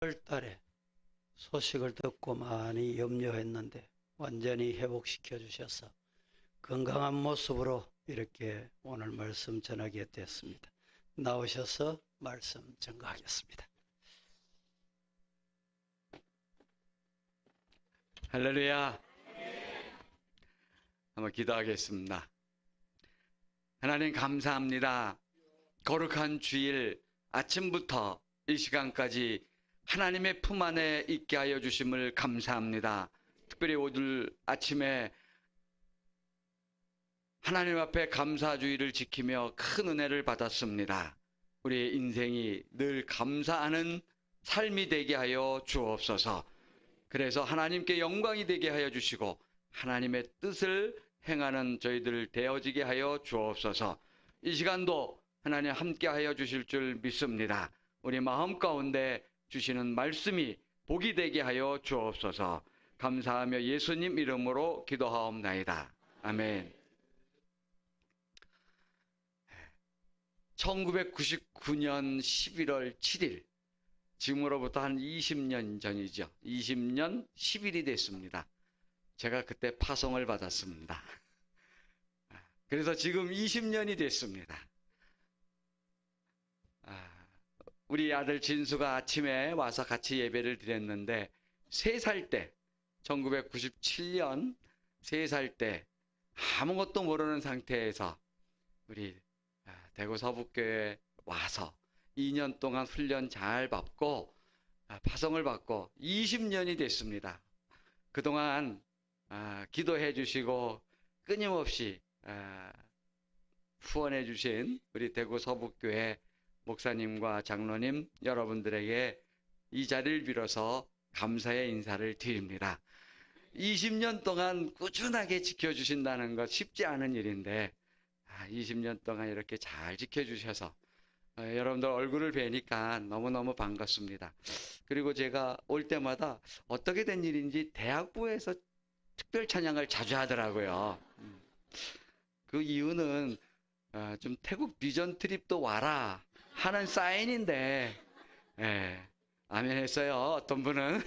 달에 소식을 듣고 많이 염려했는데 완전히 회복시켜 주셔서 건강한 모습으로 이렇게 오늘 말씀 전하게 됐습니다. 나오셔서 말씀 전가하겠습니다. 할렐루야. 한번 기도하겠습니다. 하나님 감사합니다. 거룩한 주일 아침부터 이 시간까지 하나님의 품 안에 있게 하여 주심을 감사합니다. 특별히 오늘 아침에 하나님 앞에 감사주의를 지키며 큰 은혜를 받았습니다. 우리의 인생이 늘 감사하는 삶이 되게 하여 주옵소서. 그래서 하나님께 영광이 되게 하여 주시고 하나님의 뜻을 행하는 저희들 되어지게 하여 주옵소서. 이 시간도 하나님 함께 하여 주실 줄 믿습니다. 우리 마음 가운데 주시는 말씀이 복이 되게 하여 주옵소서. 감사하며 예수님 이름으로 기도하옵나이다. 아멘. 1999년 11월 7일, 지금으로부터 한 20년 전이죠. 20년 10일이 됐습니다. 제가 그때 파송을 받았습니다. 그래서 지금 20년이 됐습니다. 우리 아들 진수가 아침에 와서 같이 예배를 드렸는데 3살 때, 1997년 3살 때 아무것도 모르는 상태에서 우리 대구 서북교회 와서 2년 동안 훈련 잘 받고 파송을 받고 20년이 됐습니다. 그동안 기도해 주시고 끊임없이 후원해 주신 우리 대구 서북교회 목사님과 장로님 여러분들에게 이 자리를 빌어서 감사의 인사를 드립니다. 20년 동안 꾸준하게 지켜주신다는 것 쉽지 않은 일인데 20년 동안 이렇게 잘 지켜주셔서 여러분들 얼굴을 뵈니까 너무너무 반갑습니다. 그리고 제가 올 때마다 어떻게 된 일인지 대학부에서 특별 찬양을 자주 하더라고요. 그 이유는 좀 태국 비전 트립도 와라 하는 사인인데, 예, 아멘 했어요. 어떤 분은.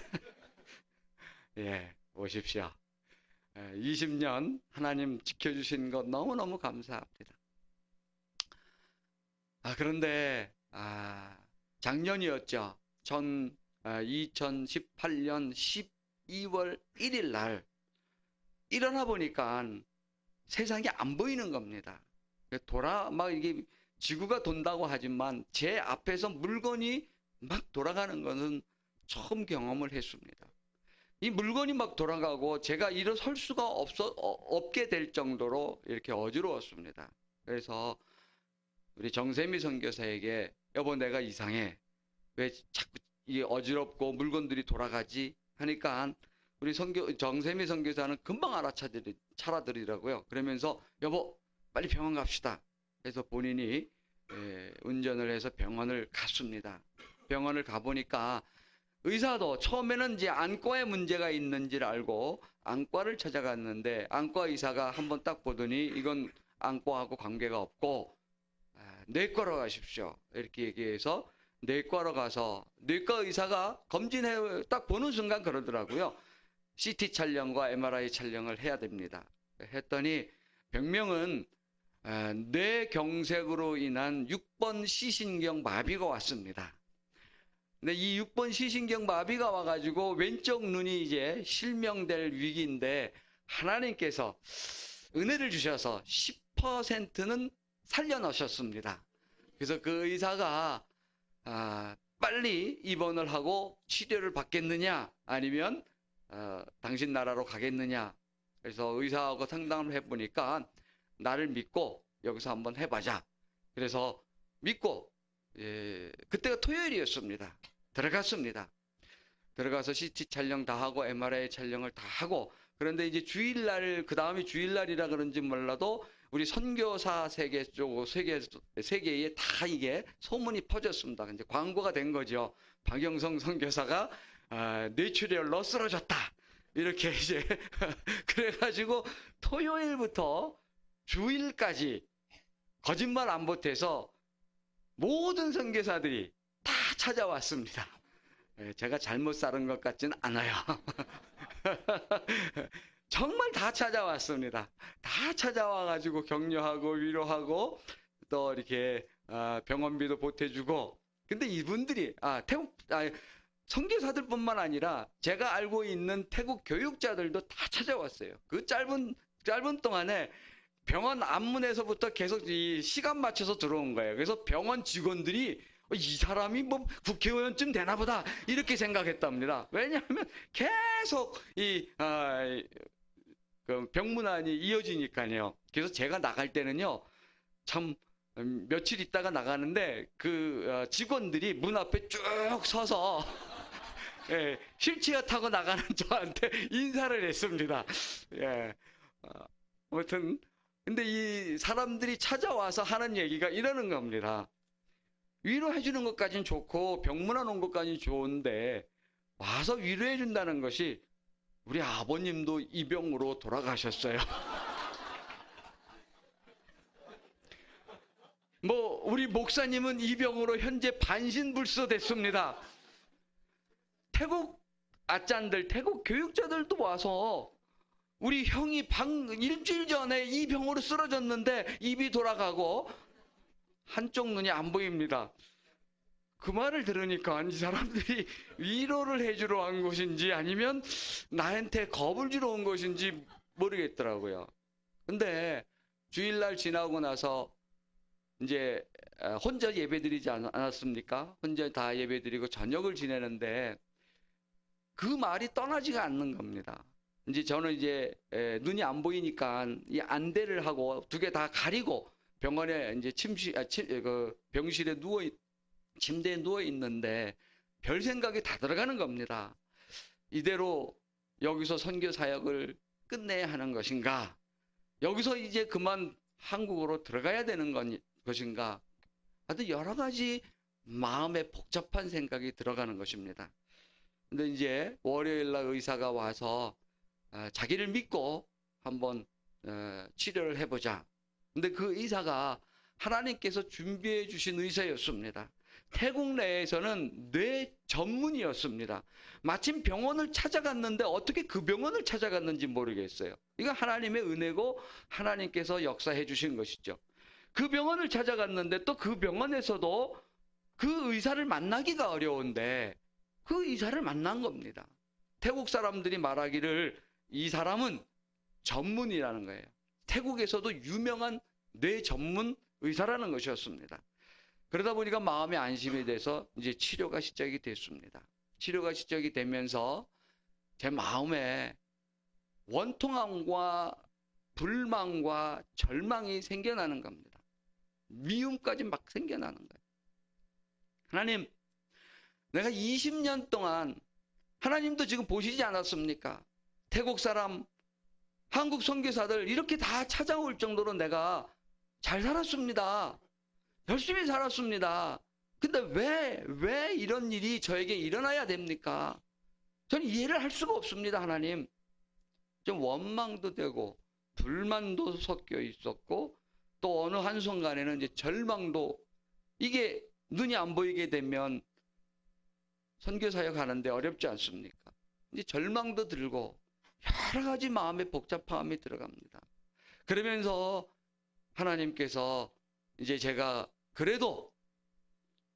예, 오십시오. 20년 하나님 지켜주신 것 너무너무 감사합니다. 그런데 작년이었죠. 2018년 12월 1일 날 일어나 보니까 세상이 안 보이는 겁니다. 막 이게 지구가 돈다고 하지만 제 앞에서 물건이 막 돌아가는 것은 처음 경험을 했습니다. 이 물건이 막 돌아가고 제가 일어설 수가 없게 될 정도로 이렇게 어지러웠습니다. 그래서 우리 정세미 선교사에게 여보 내가 이상해. 왜 자꾸 이 어지럽고 물건들이 돌아가지? 하니까 우리 정세미 선교사는 금방 알아차리더라고요. 그러면서 여보 빨리 병원 갑시다. 그래서 본인이 운전을 해서 병원을 갔습니다. 병원을 가보니까 의사도 처음에는 이제 안과에 문제가 있는지를 알고 안과를 찾아갔는데 안과 의사가 한번 딱 보더니 이건 안과하고 관계가 없고 내과로 가십시오. 이렇게 얘기해서 내과로 가서 내과 의사가 검진해 딱 보는 순간 그러더라고요. CT 촬영과 MRI 촬영을 해야 됩니다. 했더니 병명은 뇌경색으로 인한 6번 시신경 마비가 왔습니다. 근데 이 6번 시신경 마비가 와가지고 왼쪽 눈이 이제 실명될 위기인데 하나님께서 은혜를 주셔서 10%는 살려놓으셨습니다. 그래서 그 의사가 빨리 입원을 하고 치료를 받겠느냐 아니면 당신 나라로 가겠느냐. 그래서 의사하고 상담을 해보니까 나를 믿고 여기서 한번 해보자. 그래서 믿고 그때가 토요일이었습니다. 들어갔습니다. 들어가서 CT 촬영 다 하고 MRI 촬영을 다 하고 그런데 이제 주일날 그 다음이 주일날이라 그런지 몰라도 우리 선교사 세계에 다 이게 소문이 퍼졌습니다. 이제 광고가 된 거죠. 박영성 선교사가 뇌출혈로 쓰러졌다. 이렇게 이제 그래가지고 토요일부터 주일까지 거짓말 안 보태서 모든 선교사들이 다 찾아왔습니다. 제가 잘못 살은 것 같지는 않아요. 정말 다 찾아왔습니다. 다 찾아와가지고 격려하고 위로하고 또 이렇게 병원비도 보태주고. 근데 이분들이 선교사들뿐만 아니라 제가 알고 있는 태국 교육자들도 다 찾아왔어요. 그 짧은 동안에 병원 앞문에서부터 계속 이 시간 맞춰서 들어온 거예요. 그래서 병원 직원들이 이 사람이 뭐 국회의원쯤 되나 보다 이렇게 생각했답니다. 왜냐하면 계속 그 병문안이 이어지니까요. 그래서 제가 나갈 때는요, 참 며칠 있다가 나가는데 그 직원들이 문 앞에 쭉 서서 예, 휠체어 타고 나가는 저한테 인사를 했습니다. 예, 아무튼 근데 이 사람들이 찾아와서 하는 얘기가 이러는 겁니다. 위로해 주는 것까지는 좋고 병문안 온 것까지는 좋은데 와서 위로해 준다는 것이 우리 아버님도 이 병으로 돌아가셨어요. 뭐 우리 목사님은 이 병으로 현재 반신불수 됐습니다. 태국 아짠들, 태국 교육자들도 와서 우리 형이 일주일 전에 이 병으로 쓰러졌는데 입이 돌아가고 한쪽 눈이 안 보입니다. 그 말을 들으니까 이 사람들이 위로를 해주러 온 것인지 아니면 나한테 겁을 주러 온 것인지 모르겠더라고요. 근데 주일날 지나고 나서 이제 혼자 예배드리지 않았습니까? 혼자 다 예배드리고 저녁을 지내는데 그 말이 떠나지가 않는 겁니다. 이제 저는 이제 눈이 안 보이니까 이 안대를 하고 두 개 다 가리고 병원에 이제 병실에 침대에 누워 있는데 별 생각이 다 들어가는 겁니다. 이대로 여기서 선교 사역을 끝내야 하는 것인가? 여기서 이제 그만 한국으로 들어가야 되는 것인가? 하여튼 여러 가지 마음에 복잡한 생각이 들어가는 것입니다. 근데 이제 월요일날 의사가 와서 자기를 믿고 한번 치료를 해보자. 근데 그 의사가 하나님께서 준비해 주신 의사였습니다. 태국 내에서는 뇌 전문이었습니다. 마침 병원을 찾아갔는데 어떻게 그 병원을 찾아갔는지 모르겠어요. 이거 하나님의 은혜고 하나님께서 역사해 주신 것이죠. 그 병원을 찾아갔는데 또 그 병원에서도 그 의사를 만나기가 어려운데 그 의사를 만난 겁니다. 태국 사람들이 말하기를 이 사람은 전문이라는 거예요. 태국에서도 유명한 뇌 전문 의사라는 것이었습니다. 그러다 보니까 마음의 안심이 돼서 이제 치료가 시작이 됐습니다. 치료가 시작이 되면서 제 마음에 원통함과 불만과 절망이 생겨나는 겁니다. 미움까지 막 생겨나는 거예요. 하나님, 내가 20년 동안 하나님도 지금 보시지 않았습니까? 태국 사람, 한국 선교사들 이렇게 다 찾아올 정도로 내가 잘 살았습니다. 열심히 살았습니다. 근데 왜 이런 일이 저에게 일어나야 됩니까? 저는 이해를 할 수가 없습니다, 하나님. 좀 원망도 되고, 불만도 섞여 있었고, 또 어느 한순간에는 이제 절망도, 이게 눈이 안 보이게 되면 선교사역 하는데 어렵지 않습니까? 이제 절망도 들고, 여러 가지 마음의 복잡함이 들어갑니다. 그러면서 하나님께서 이제 제가 그래도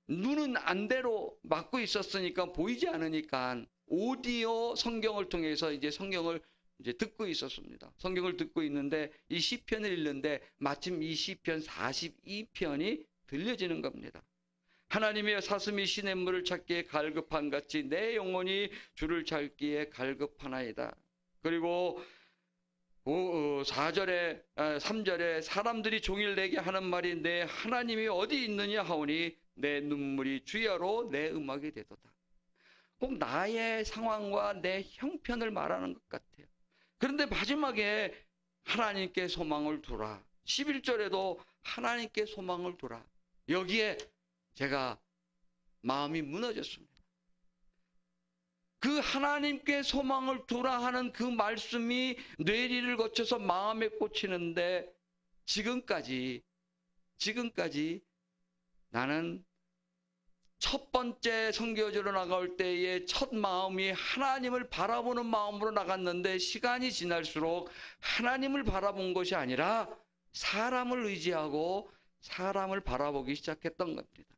눈은 안대로 막고 있었으니까 보이지 않으니까 오디오 성경을 통해서 이제 성경을 이제 듣고 있었습니다. 성경을 듣고 있는데 이 시편을 읽는데 마침 이 시편 42편이 들려지는 겁니다. 하나님의 사슴이 시냇물을 찾기에 갈급한 같이 내 영혼이 주를 찾기에 갈급하나이다. 그리고 4절에 3절에 사람들이 종일 내게 하는 말이 내 하나님이 어디 있느냐 하오니 내 눈물이 주야로 내 음악이 되도다. 꼭 나의 상황과 내 형편을 말하는 것 같아요. 그런데 마지막에 하나님께 소망을 두라. 11절에도 하나님께 소망을 두라. 여기에 제가 마음이 무너졌습니다. 그 하나님께 소망을 두라 하는 그 말씀이 뇌리를 거쳐서 마음에 꽂히는데 지금까지 나는 첫 번째 선교지로 나갈 때의 첫 마음이 하나님을 바라보는 마음으로 나갔는데 시간이 지날수록 하나님을 바라본 것이 아니라 사람을 의지하고 사람을 바라보기 시작했던 겁니다.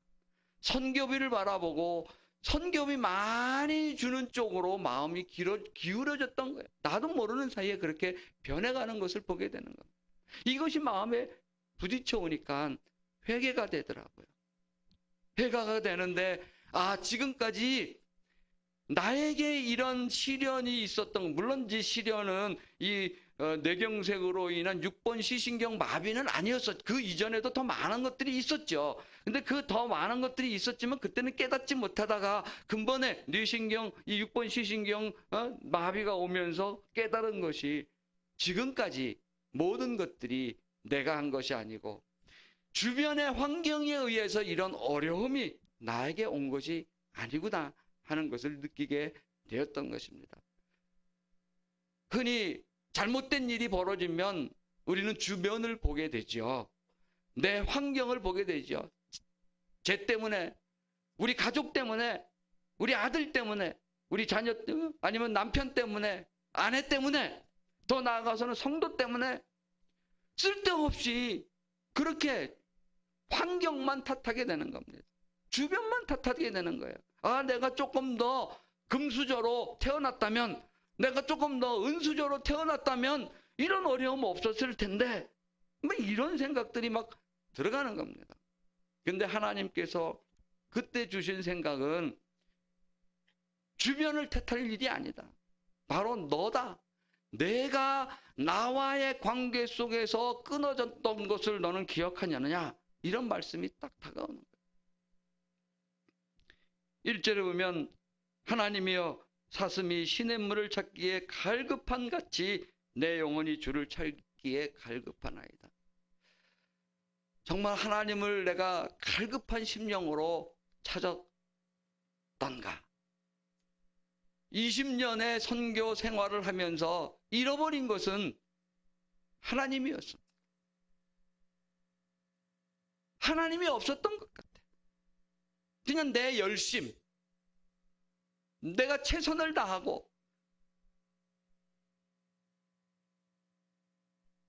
선교비를 바라보고 선교비 많이 주는 쪽으로 마음이 기울어졌던 거예요. 나도 모르는 사이에 그렇게 변해가는 것을 보게 되는 겁니다. 이것이 마음에 부딪혀 오니까 회개가 되더라고요. 회개가 되는데 지금까지 나에게 이런 시련이 있었던, 물론 이 시련은 이 뇌경색으로 인한 6번 시신경 마비는 아니었어. 그 이전에도 더 많은 것들이 있었죠. 근데 그 더 많은 것들이 있었지만 그때는 깨닫지 못하다가 근본에 뇌신경, 이 6번 시신경 마비가 오면서 깨달은 것이 지금까지 모든 것들이 내가 한 것이 아니고 주변의 환경에 의해서 이런 어려움이 나에게 온 것이 아니구나 하는 것을 느끼게 되었던 것입니다. 흔히 잘못된 일이 벌어지면 우리는 주변을 보게 되죠. 내 환경을 보게 되죠. 쟤 때문에, 우리 가족 때문에, 우리 아들 때문에, 우리 자녀 때문에, 아니면 남편 때문에, 아내 때문에, 더 나아가서는 성도 때문에 쓸데없이 그렇게 환경만 탓하게 되는 겁니다. 주변만 탓하게 되는 거예요. 내가 조금 더 금수저로 태어났다면, 내가 조금 더 은수저로 태어났다면 이런 어려움 없었을 텐데, 뭐 이런 생각들이 막 들어가는 겁니다. 근데 하나님께서 그때 주신 생각은 주변을 탓할 일이 아니다. 바로 너다. 내가 나와의 관계 속에서 끊어졌던 것을 너는 기억하냐느냐? 이런 말씀이 딱 다가오는 거예요. 1절에 보면 하나님이여 사슴이 시냇물을 찾기에 갈급한 같이 내 영혼이 주를 찾기에 갈급하나이다. 정말 하나님을 내가 갈급한 심령으로 찾았던가? 20년의 선교 생활을 하면서 잃어버린 것은 하나님이었습니다. 하나님이 없었던 것 같아. 그냥 내 열심, 내가 최선을 다하고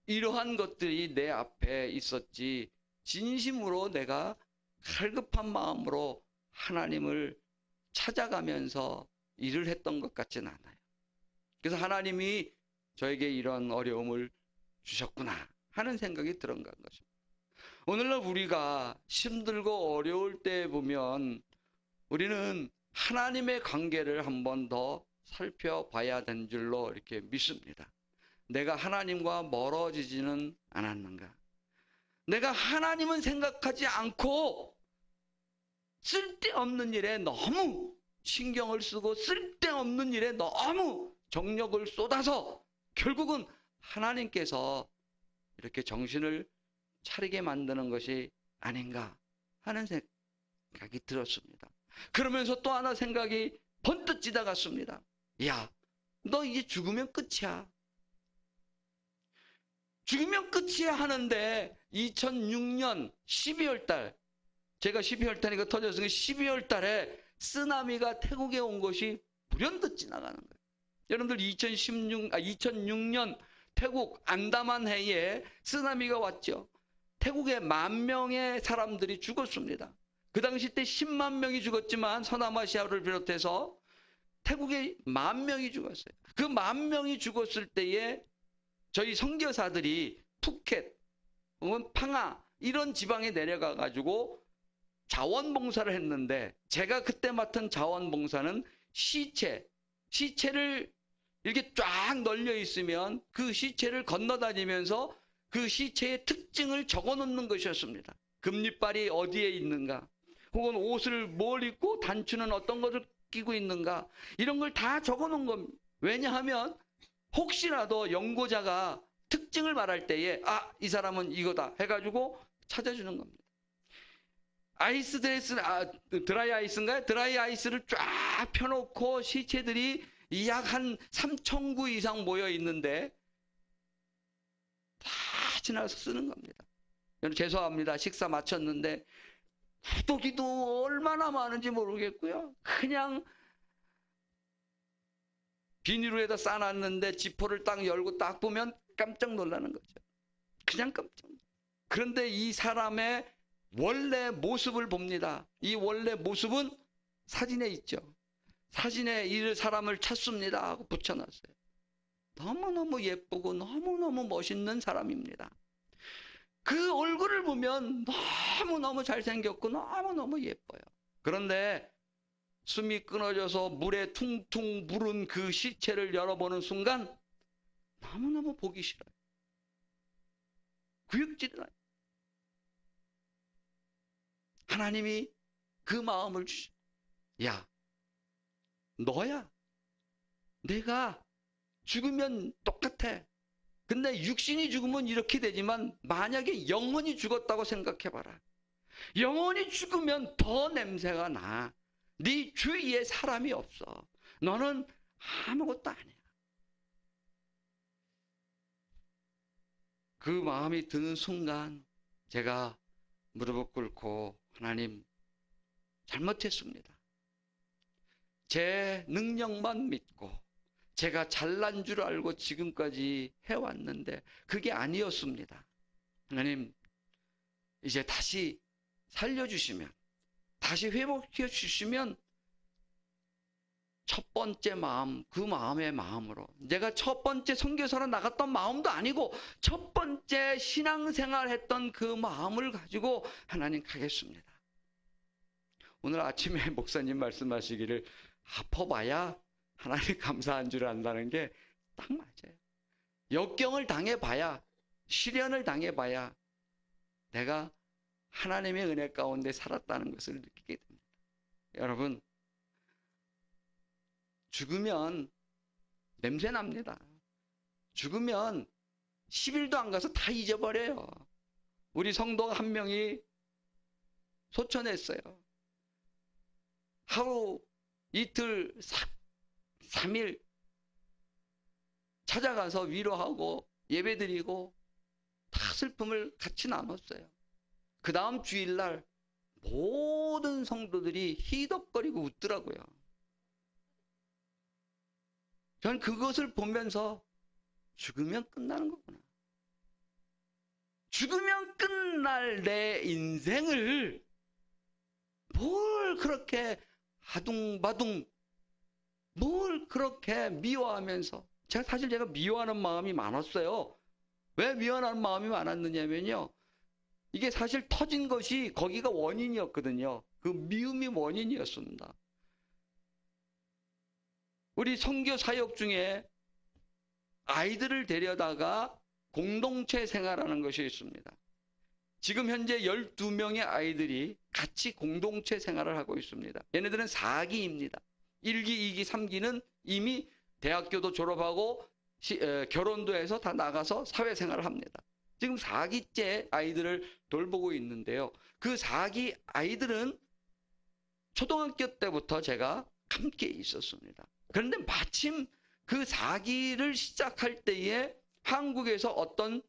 이러한 것들이 내 앞에 있었지, 진심으로 내가 갈급한 마음으로 하나님을 찾아가면서 일을 했던 것 같지는 않아요. 그래서 하나님이 저에게 이런 어려움을 주셨구나 하는 생각이 들은 것입니다. 오늘날 우리가 힘들고 어려울 때 보면 우리는 하나님의 관계를 한 번 더 살펴봐야 되는 줄로 이렇게 믿습니다. 내가 하나님과 멀어지지는 않았는가? 내가 하나님은 생각하지 않고 쓸데없는 일에 너무 신경을 쓰고 쓸데없는 일에 너무 정력을 쏟아서 결국은 하나님께서 이렇게 정신을 차리게 만드는 것이 아닌가 하는 생각이 들었습니다. 그러면서 또 하나 생각이 번뜩 지나갔습니다. 야, 너 이제 죽으면 끝이야. 죽으면 끝이야 하는데 2006년 12월 달, 제가 12월 달에 이거 터졌으니까 12월 달에 쓰나미가 태국에 온 것이 불현듯 지나가는 거예요. 여러분들 2006년 태국 안다만 해에 쓰나미가 왔죠. 태국에 10,000명의 사람들이 죽었습니다. 그 당시 때 10만 명이 죽었지만 서남아시아를 비롯해서 태국에 10,000명이 죽었어요. 그 10,000명이 죽었을 때에 저희 선교사들이 푸켓 혹은 팡아 이런 지방에 내려가 가지고 자원봉사를 했는데, 제가 그때 맡은 자원봉사는 시체를 이렇게 쫙 널려 있으면 그 시체를 건너다니면서 그 시체의 특징을 적어 놓는 것이었습니다. 금리빨이 어디에 있는가, 혹은 옷을 뭘 입고 단추는 어떤 것을 끼고 있는가, 이런 걸 다 적어 놓은 겁니다. 왜냐하면 혹시라도 연고자가 특징을 말할 때에 이 사람은 이거다 해가지고 찾아주는 겁니다. 아이스 드레스, 드라이 아이스인가요? 드라이 아이스를 쫙 펴놓고 시체들이 약 한 3,000구 이상 모여 있는데 다 지나서 쓰는 겁니다. 여러분 죄송합니다. 식사 마쳤는데 구더기도 얼마나 많은지 모르겠고요. 그냥 비닐에다 싸놨는데 지퍼를 딱 열고 딱 보면 깜짝 놀라는 거죠. 그냥 깜짝 놀라요. 그런데 이 사람의 원래 모습을 봅니다. 이 원래 모습은 사진에 있죠. 사진에 이 사람을 찾습니다 하고 붙여놨어요. 너무너무 예쁘고 너무너무 멋있는 사람입니다. 그 얼굴을 보면 너무너무 잘생겼고 너무너무 예뻐요. 그런데 숨이 끊어져서 물에 퉁퉁 부른 그 시체를 열어보는 순간 너무너무 보기 싫어요. 구역질이 나요. 하나님이 그 마음을 주셔. 야, 너야. 내가 죽으면 똑같아. 근데 육신이 죽으면 이렇게 되지만 만약에 영혼이 죽었다고 생각해봐라. 영혼이 죽으면 더 냄새가 나. 네 주위에 사람이 없어. 너는 아무것도 아니야. 그 마음이 드는 순간 제가 무릎을 꿇고 하나님 잘못했습니다. 제 능력만 믿고 제가 잘난 줄 알고 지금까지 해왔는데 그게 아니었습니다. 하나님 이제 다시 살려주시면 다시 회복해 주시면 첫 번째 마음, 그 마음의 마음으로 내가 첫 번째 선교사로 나갔던 마음도 아니고 첫 번째 신앙생활 했던 그 마음을 가지고 하나님 가겠습니다. 오늘 아침에 목사님 말씀하시기를 아파봐야 하나님 감사한 줄 안다는 게 딱 맞아요. 역경을 당해봐야, 시련을 당해봐야 내가 하나님의 은혜 가운데 살았다는 것을 느끼게 됩니다. 여러분, 죽으면 냄새 납니다. 죽으면 10일도 안 가서 다 잊어버려요. 우리 성도 한 명이 소천했어요. 하루, 이틀, 3일 찾아가서 위로하고 예배드리고 다 슬픔을 같이 나눴어요. 그 다음 주일날 모든 성도들이 희덕거리고 웃더라고요. 저는 그것을 보면서 죽으면 끝나는 거구나. 죽으면 끝날 내 인생을 뭘 그렇게 아둥바둥 뭘 그렇게 미워하면서 제가 미워하는 마음이 많았어요. 왜 미워하는 마음이 많았느냐면요. 이게 사실 터진 것이 거기가 원인이었거든요. 그 미움이 원인이었습니다. 우리 선교 사역 중에 아이들을 데려다가 공동체 생활하는 것이 있습니다. 지금 현재 12명의 아이들이 같이 공동체 생활을 하고 있습니다. 얘네들은 4기입니다. 1기, 2기, 3기는 이미 대학교도 졸업하고 결혼도 해서 다 나가서 사회생활을 합니다. 지금 4기째 아이들을 돌보고 있는데요. 그 4기 아이들은 초등학교 때부터 제가 함께 있었습니다. 그런데 마침 그 4기를 시작할 때에 한국에서 어떤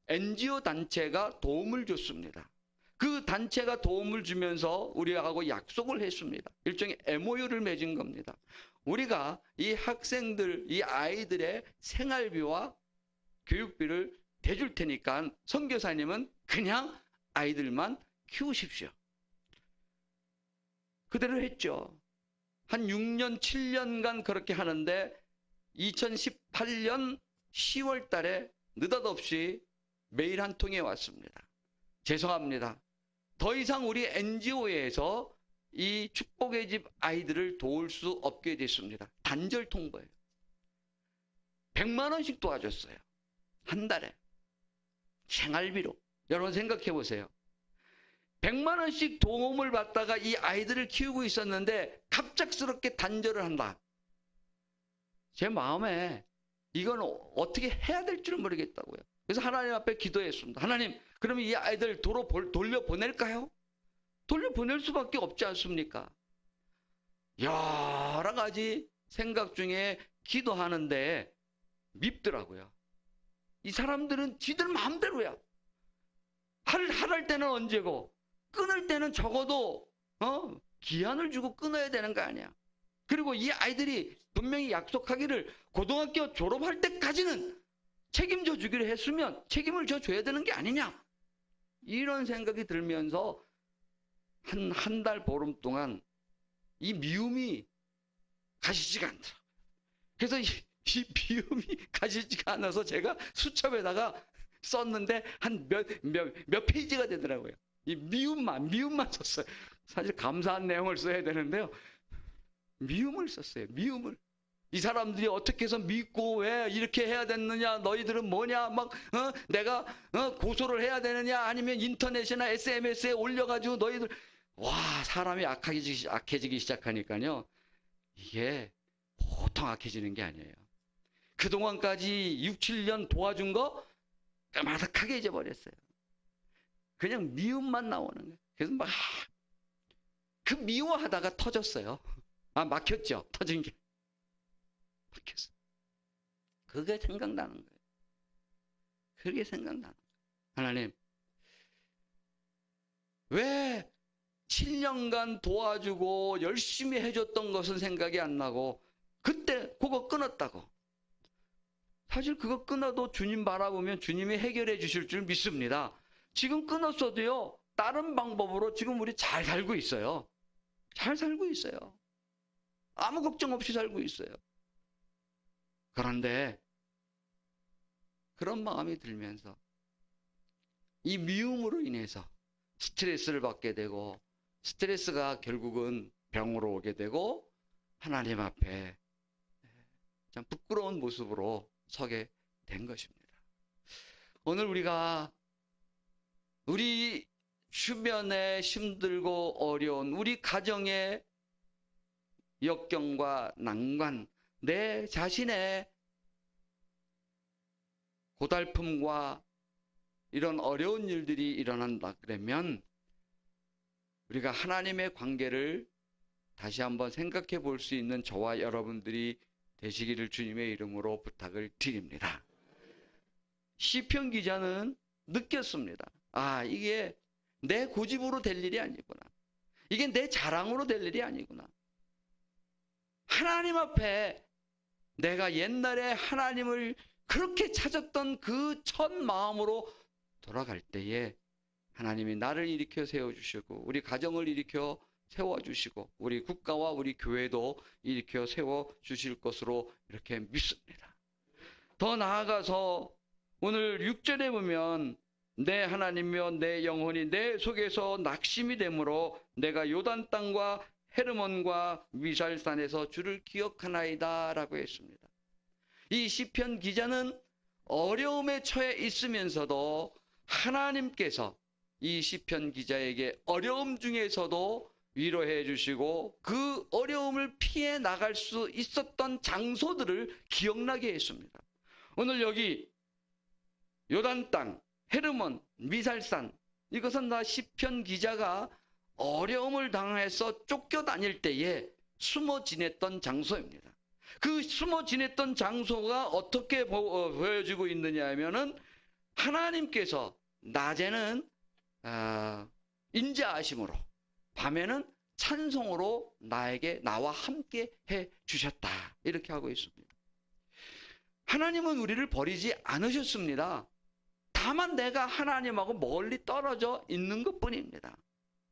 NGO 단체가 도움을 줬습니다. 그 단체가 도움을 주면서 우리하고 약속을 했습니다. 일종의 MOU를 맺은 겁니다. 우리가 이 학생들, 이 아이들의 생활비와 교육비를 대줄 테니까 선교사님은 그냥 아이들만 키우십시오. 그대로 했죠. 한 6년, 7년간 그렇게 하는데 2018년 10월 달에 느닷없이 메일 한 통이 왔습니다. 죄송합니다. 더 이상 우리 NGO에서 이 축복의 집 아이들을 도울 수 없게 됐습니다. 단절 통보예요. 100만 원씩 도와줬어요. 한 달에. 생활비로. 여러분 생각해 보세요. 100만 원씩 도움을 받다가 이 아이들을 키우고 있었는데 갑작스럽게 단절을 한다. 제 마음에 이건 어떻게 해야 될 줄 모르겠다고요. 그래서 하나님 앞에 기도했습니다. 하나님, 그러면 이 아이들 돌려보낼까요? 돌려보낼 수밖에 없지 않습니까? 여러 가지 생각 중에 기도하는데 밉더라고요. 이 사람들은 지들 마음대로야. 할 때는 언제고 끊을 때는 적어도 기한을 주고 끊어야 되는 거 아니야. 그리고 이 아이들이 분명히 약속하기를 고등학교 졸업할 때까지는 책임져 주기로 했으면 책임을 져줘야 되는 게 아니냐. 이런 생각이 들면서 한 달 보름 동안 이 미움이 가시지가 않더라고요. 그래서 이 미움이 가시지가 않아서 제가 수첩에다가 썼는데 한 몇 페이지가 되더라고요. 이 미움만 썼어요. 사실 감사한 내용을 써야 되는데요. 미움을 썼어요. 미움을. 이 사람들이 어떻게 해서 믿고 왜 이렇게 해야 됐느냐, 너희들은 뭐냐, 막 내가 고소를 해야 되느냐, 아니면 인터넷이나 SNS에 올려가지고 너희들, 와, 사람이 악해지기 시작하니까요, 이게 보통 악해지는 게 아니에요. 그동안까지 6, 7년 도와준 거 까마득하게 잊어버렸어요. 그냥 미움만 나오는 거예요. 그래서 막 그 미워하다가 터졌어요. 막혔죠. 터진 게. 막혔어. 그게 생각나는 거예요. 그게 생각나는 거예요. 하나님, 왜 7년간 도와주고 열심히 해줬던 것은 생각이 안 나고 그때 그거 끊었다고. 사실 그거 끊어도 주님 바라보면 주님이 해결해 주실 줄 믿습니다. 지금 끊었어도요, 다른 방법으로 지금 우리 잘 살고 있어요. 잘 살고 있어요. 아무 걱정 없이 살고 있어요. 그런데 그런 마음이 들면서 이 미움으로 인해서 스트레스를 받게 되고 스트레스가 결국은 병으로 오게 되고 하나님 앞에 참 부끄러운 모습으로 서게 된 것입니다. 오늘 우리가 우리 주변에 힘들고 어려운 우리 가정의 역경과 난관, 내 자신의 고달픔과 이런 어려운 일들이 일어난다 그러면 우리가 하나님의 관계를 다시 한번 생각해 볼 수 있는 저와 여러분들이 되시기를 주님의 이름으로 부탁을 드립니다. 시편 기자는 느꼈습니다. 이게 내 고집으로 될 일이 아니구나. 이게 내 자랑으로 될 일이 아니구나. 하나님 앞에 내가 옛날에 하나님을 그렇게 찾았던 그 첫 마음으로 돌아갈 때에 하나님이 나를 일으켜 세워주시고 우리 가정을 일으켜 세워주시고 우리 국가와 우리 교회도 일으켜 세워주실 것으로 이렇게 믿습니다. 더 나아가서 오늘 6절에 보면 내 하나님이여 내 영혼이 내 속에서 낙심이 되므로 내가 요단 땅과 헤르몬과 미살산에서 주를 기억하나이다 라고 했습니다. 이 시편 기자는 어려움에 처해 있으면서도 하나님께서 이 시편 기자에게 어려움 중에서도 위로해 주시고 그 어려움을 피해 나갈 수 있었던 장소들을 기억나게 했습니다. 오늘 여기 요단 땅, 헤르몬, 미살산, 이것은 다 시편 기자가 어려움을 당해서 쫓겨다닐 때에 숨어 지냈던 장소입니다. 그 숨어 지냈던 장소가 어떻게 보여지고 있느냐 하면은 하나님께서 낮에는 인자하심으로 밤에는 찬송으로 나와 함께 해 주셨다. 이렇게 하고 있습니다. 하나님은 우리를 버리지 않으셨습니다. 다만 내가 하나님하고 멀리 떨어져 있는 것뿐입니다.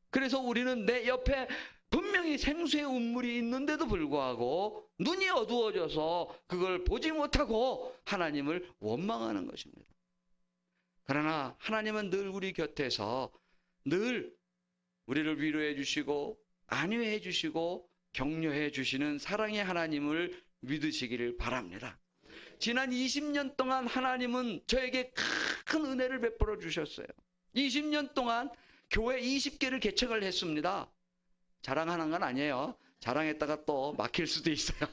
그래서 우리는 내 옆에 분명히 생수의 운물이 있는데도 불구하고 눈이 어두워져서 그걸 보지 못하고 하나님을 원망하는 것입니다. 그러나 하나님은 늘 우리 곁에서 늘 우리를 위로해 주시고 안위해 주시고 격려해 주시는 사랑의 하나님을 믿으시기를 바랍니다. 지난 20년 동안 하나님은 저에게 큰 은혜를 베풀어 주셨어요. 20년 동안 교회 20개를 개척을 했습니다. 자랑하는 건 아니에요. 자랑했다가 또 막힐 수도 있어요.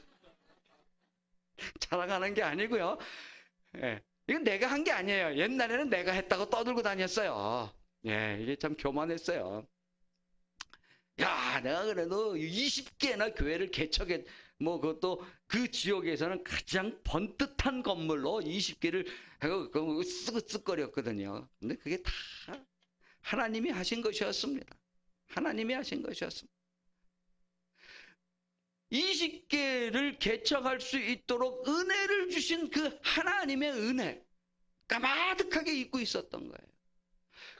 자랑하는 게 아니고요. 이건 내가 한 게 아니에요. 옛날에는 내가 했다고 떠들고 다녔어요. 이게 참 교만했어요. 야, 내가 그래도 20개나 교회를 개척해, 그것도 그 지역에서는 가장 번듯한 건물로 20개를 하고 으쓱으쓱거렸거든요. 근데 그게 다 하나님이 하신 것이었습니다. 하나님이 하신 것이었습니다. 20개를 개척할 수 있도록 은혜를 주신 그 하나님의 은혜 가득하게 입고 있었던 거예요.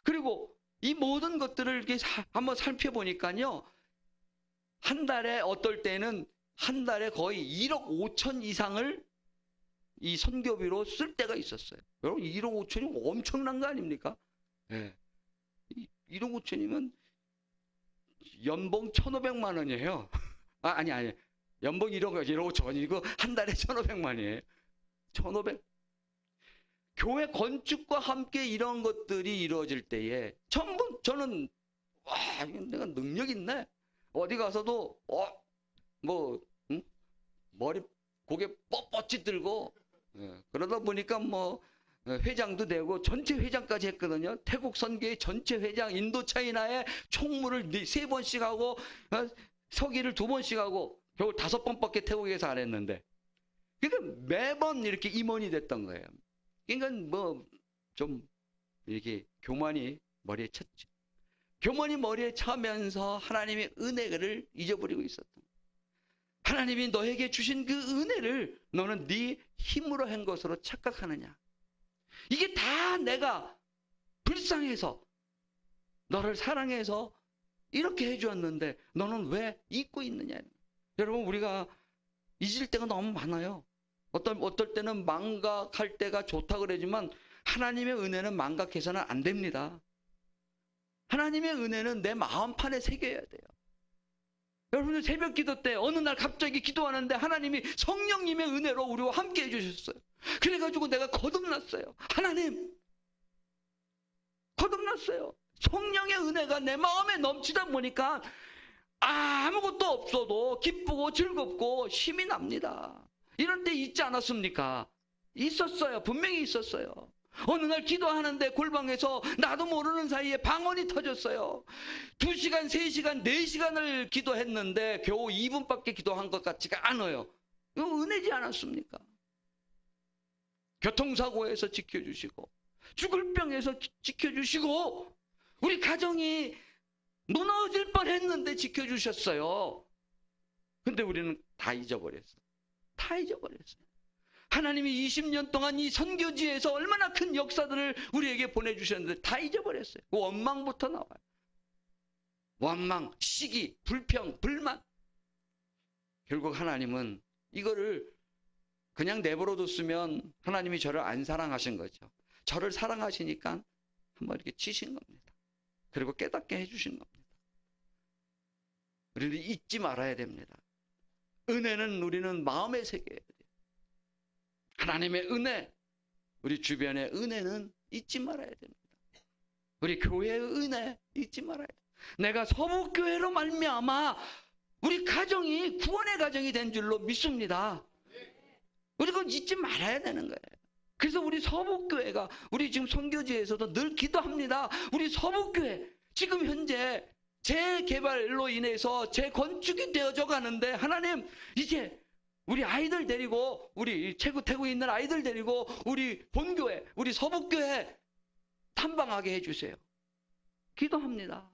그리고 이 모든 것들을 이렇게 한번 살펴보니까요, 한 달에 어떨 때는 한 달에 거의 1억 5천 이상을 이 선교비로 쓸 때가 있었어요. 여러분 1억 5천이 엄청난 거 아닙니까? 네. 1억 5천이면 연봉 1,500만 원이에요. 아니. 연봉 1억 5천이고 한 달에 1,500만이에요. 1,500. 교회 건축과 함께 이런 것들이 이루어질 때에 전부 저는 와, 내가 능력 있네. 어디 가서도 머리 고개 뻣뻣이 들고 그러다 보니까 회장도 되고 전체 회장까지 했거든요. 태국 선교의 전체 회장, 인도 차이나의 총무를 3번씩 하고 서기를 2번씩 하고 겨우 5번밖에 태국에서 안 했는데, 그러니까 매번 이렇게 임원이 됐던 거예요. 그러니까 좀 이렇게 교만이 머리에 쳤죠. 교만이 머리에 차면서 하나님의 은혜를 잊어버리고 있었던 거예요. 하나님이 너에게 주신 그 은혜를 너는 네 힘으로 한 것으로 착각하느냐. 이게 다 내가 불쌍해서 너를 사랑해서 이렇게 해주었는데 너는 왜 잊고 있느냐. 여러분, 우리가 잊을 때가 너무 많아요. 어떨 때는 망각할 때가 좋다 그러지만 하나님의 은혜는 망각해서는 안 됩니다. 하나님의 은혜는 내 마음판에 새겨야 돼요. 여러분들 새벽 기도 때 어느 날 갑자기 기도하는데 하나님이 성령님의 은혜로 우리와 함께 해주셨어요. 그래가지고 내가 거듭났어요. 하나님, 거듭났어요. 성령의 은혜가 내 마음에 넘치다 보니까 아무것도 없어도 기쁘고 즐겁고 힘이 납니다. 이런 때 있지 않았습니까? 있었어요. 분명히 있었어요. 어느 날 기도하는데 골방에서 나도 모르는 사이에 방언이 터졌어요. 2시간, 3시간, 4시간을 기도했는데 겨우 2분밖에 기도한 것 같지가 않아요. 이거 은혜지 않았습니까? 교통사고에서 지켜주시고, 죽을 병에서 지켜주시고, 우리 가정이 무너질 뻔했는데 지켜주셨어요. 근데 우리는 다 잊어버렸어요. 다 잊어버렸어요. 하나님이 20년 동안 이 선교지에서 얼마나 큰 역사들을 우리에게 보내주셨는데 다 잊어버렸어요. 원망부터 나와요. 원망, 시기, 불평, 불만. 결국 하나님은 이거를 그냥 내버려 뒀으면 하나님이 저를 안 사랑하신 거죠. 저를 사랑하시니까 한번 이렇게 치신 겁니다. 그리고 깨닫게 해주신 겁니다. 우리는 잊지 말아야 됩니다. 은혜는 우리는 마음에 새겨야 돼요. 하나님의 은혜, 우리 주변의 은혜는 잊지 말아야 됩니다. 우리 교회의 은혜 잊지 말아야 돼요. 내가 서북교회로 말미암아 우리 가정이 구원의 가정이 된 줄로 믿습니다. 우리 그건 잊지 말아야 되는 거예요. 그래서 우리 서북교회가, 우리 지금 선교지에서도 늘 기도합니다. 우리 서북교회 지금 현재 재개발로 인해서 재건축이 되어져 가는데, 하나님 이제 우리 아이들 데리고, 우리 태국에 있는 아이들 데리고 우리 본교회, 우리 서북교회 탐방하게 해주세요. 기도합니다.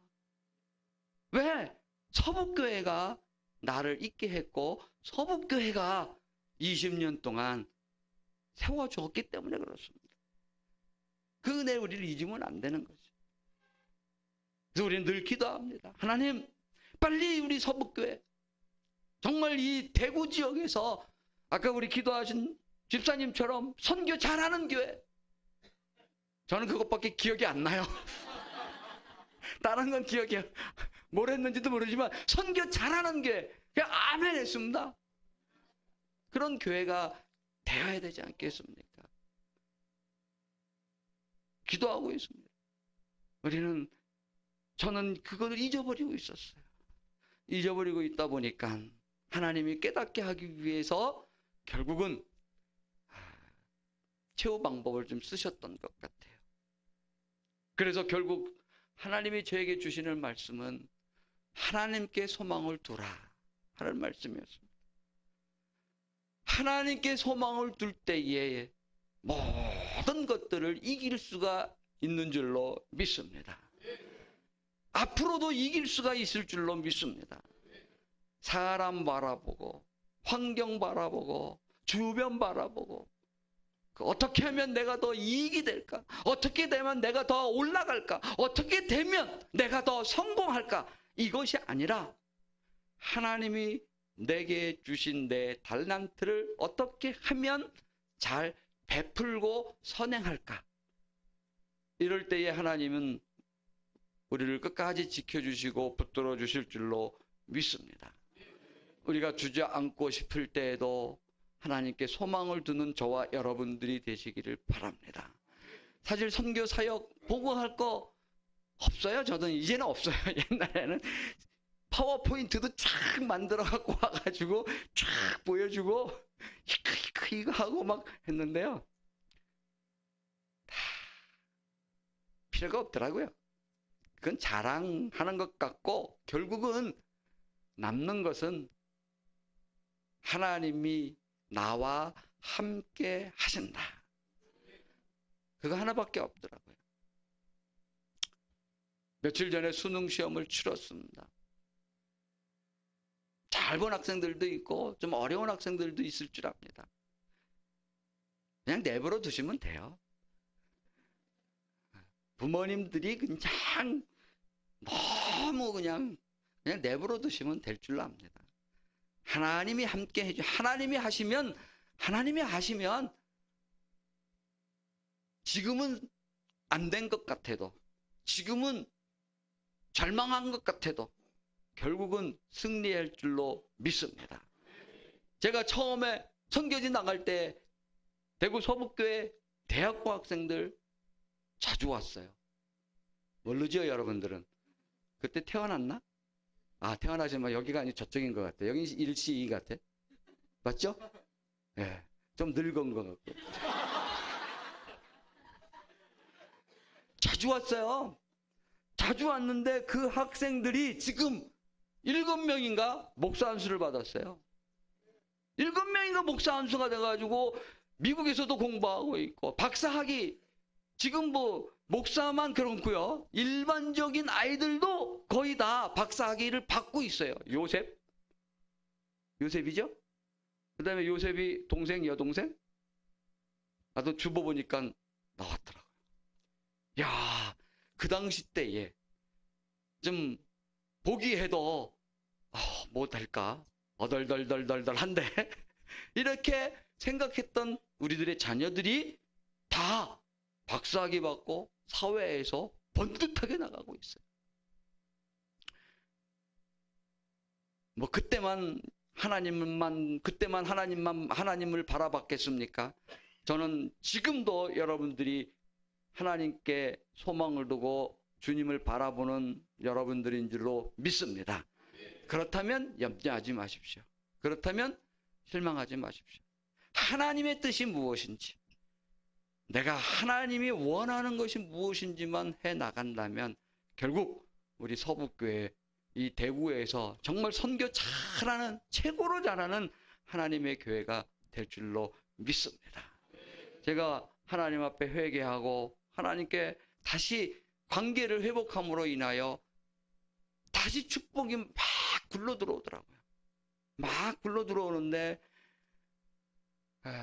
왜? 서북교회가 나를 있게 했고 서북교회가 20년 동안 세워주었기 때문에 그렇습니다. 그 은혜 우리를 잊으면 안 되는 거죠. 그래서 우리는 늘 기도합니다. 하나님, 빨리 우리 서북교회, 정말 이 대구 지역에서 아까 우리 기도하신 집사님처럼 선교 잘하는 교회, 저는 그것밖에 기억이 안 나요. 다른 건 기억이 뭘 했는지도 모르지만 선교 잘하는 교회, 그냥 아멘 했습니다. 그런 교회가 되어야 되지 않겠습니까? 기도하고 있습니다. 저는 그걸 잊어버리고 있었어요. 잊어버리고 있다 보니까 하나님이 깨닫게 하기 위해서 결국은 최후 방법을 좀 쓰셨던 것 같아요. 그래서 결국 하나님이 저에게 주시는 말씀은 하나님께 소망을 두라 하는 말씀이었습니다. 하나님께 소망을 둘 때에 모든 것들을 이길 수가 있는 줄로 믿습니다. 앞으로도 이길 수가 있을 줄로 믿습니다. 사람 바라보고, 환경 바라보고, 주변 바라보고, 어떻게 하면 내가 더 이익이 될까? 어떻게 되면 내가 더 올라갈까? 어떻게 되면 내가 더 성공할까? 이것이 아니라 하나님이 내게 주신 내 달란트를 어떻게 하면 잘 베풀고 선행할까? 이럴 때에 하나님은 우리를 끝까지 지켜주시고 붙들어 주실 줄로 믿습니다. 우리가 주저앉고 싶을 때에도 하나님께 소망을 두는 저와 여러분들이 되시기를 바랍니다. 사실 선교 사역 보고할 거 없어요. 저는 이제는 없어요. 옛날에는 파워포인트도 쫙 만들어 갖고 와가지고 쫙 보여주고 이거 하고 막 했는데요. 다 필요가 없더라고요. 그건 자랑하는 것 같고 결국은 남는 것은 하나님이 나와 함께 하신다. 그거 하나밖에 없더라고요. 며칠 전에 수능 시험을 치렀습니다. 잘 본 학생들도 있고 좀 어려운 학생들도 있을 줄 압니다. 그냥 내버려 두시면 돼요. 부모님들이 그냥 너무 그냥 내버려 두시면 될 줄 압니다. 하나님이 함께 해주, 하나님이 하시면 지금은 안 된 것 같아도, 지금은 절망한 것 같아도 결국은 승리할 줄로 믿습니다. 제가 처음에 선교지 나갈 때 대구 서북교회 대학교 학생들 자주 왔어요. 모르죠, 여러분들은? 그때 태어났나? 아, 태어나지만 여기가 아니 저쪽인 것 같아. 여기 1시 2 같아. 맞죠? 예. 네, 좀 늙은 것 같고. 자주 왔어요. 자주 왔는데 그 학생들이 지금 7명인가 목사 안수를 받았어요. 7명인가 목사 안수가 돼가지고 미국에서도 공부하고 있고 박사학위, 지금 뭐 목사만 그렇고요. 일반적인 아이들도 거의 다 박사학위를 받고 있어요. 요셉이죠? 그 다음에 요셉이 동생, 여동생? 나도 주보 보니까 나왔더라고요. 야, 그 당시 때에 좀 보기해도 못할까? 어덜덜덜덜덜한데 이렇게 생각했던 우리들의 자녀들이 다 박사학위 받고 사회에서 번듯하게 나가고 있어요. 뭐 그때만 하나님을 바라봤겠습니까? 저는 지금도 여러분들이 하나님께 소망을 두고 주님을 바라보는 여러분들인 줄로 믿습니다. 그렇다면 염려하지 마십시오. 그렇다면 실망하지 마십시오. 하나님의 뜻이 무엇인지, 내가 하나님이 원하는 것이 무엇인지만 해 나간다면 결국 우리 서북교회 이 대구에서 정말 선교 잘하는, 최고로 잘하는 하나님의 교회가 될 줄로 믿습니다. 제가 하나님 앞에 회개하고 하나님께 다시 관계를 회복함으로 인하여 다시 축복이 막 굴러 들어오더라고요. 막 굴러 들어오는데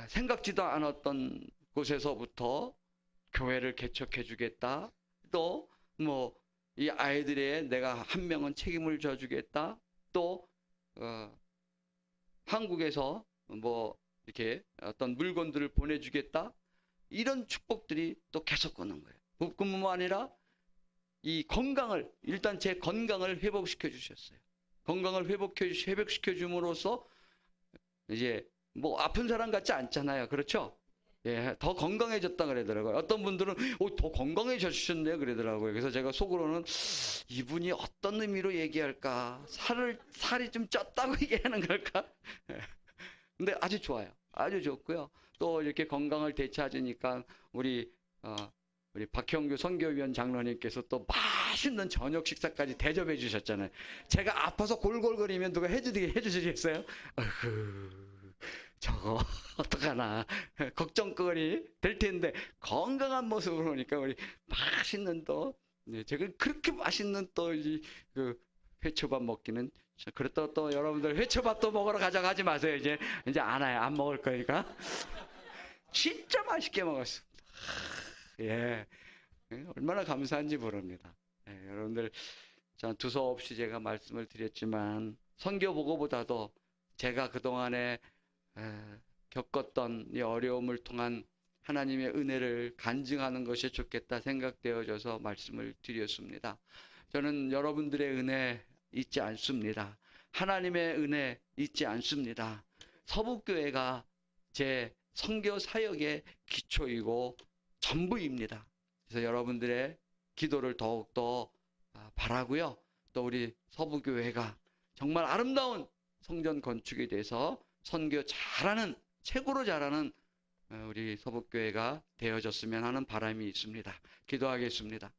생각지도 않았던 곳에서부터 교회를 개척해 주겠다. 또 뭐 이 아이들의 내가 한 명은 책임을 져주겠다. 또 한국에서 뭐 이렇게 어떤 물건들을 보내주겠다. 이런 축복들이 또 계속 오는 거예요. 그뿐만 아니라 이 건강을, 일단 제 건강을 회복시켜 주셨어요. 건강을 회복시켜 줌으로써 이제 뭐 아픈 사람 같지 않잖아요. 그렇죠? 예, 더 건강해졌다 그러더라고요. 어떤 분들은 더 건강해졌셨네요 그러더라고요. 그래서 제가 속으로는 이분이 어떤 의미로 얘기할까? 살이 좀 쪘다고 얘기하는 걸까? 근데 아주 좋아요. 아주 좋고요. 또 이렇게 건강을 되찾으니까 우리 박형규 선교위원 장로님께서 또 맛있는 저녁 식사까지 대접해 주셨잖아요. 제가 아파서 골골거리면 누가 해주시겠어요? 어휴, 저거 어떡하나 걱정거리 될 텐데 건강한 모습으로 오니까 우리 맛있는 또 네, 제가 그렇게 맛있는 또 그 회초밥 먹기는 그렇다고 또 여러분들 회초밥 또 먹으러 가자고 하지 마세요. 이제 안 와요. 안 먹을 거니까. 진짜 맛있게 먹었습니다. 예. 얼마나 감사한지 모릅니다. 예, 여러분들 두서없이 제가 말씀을 드렸지만 선교 보고보다도 제가 그동안에 겪었던 이 어려움을 통한 하나님의 은혜를 간증하는 것이 좋겠다 생각되어져서 말씀을 드렸습니다. 저는 여러분들의 은혜 잊지 않습니다. 하나님의 은혜 잊지 않습니다. 서북교회가 제 선교 사역의 기초이고 전부입니다. 그래서 여러분들의 기도를 더욱더 바라고요. 또 우리 서부교회가 정말 아름다운 성전 건축에 대해서 선교 잘하는, 최고로 잘하는 우리 서북교회가 되어졌으면 하는 바람이 있습니다. 기도하겠습니다.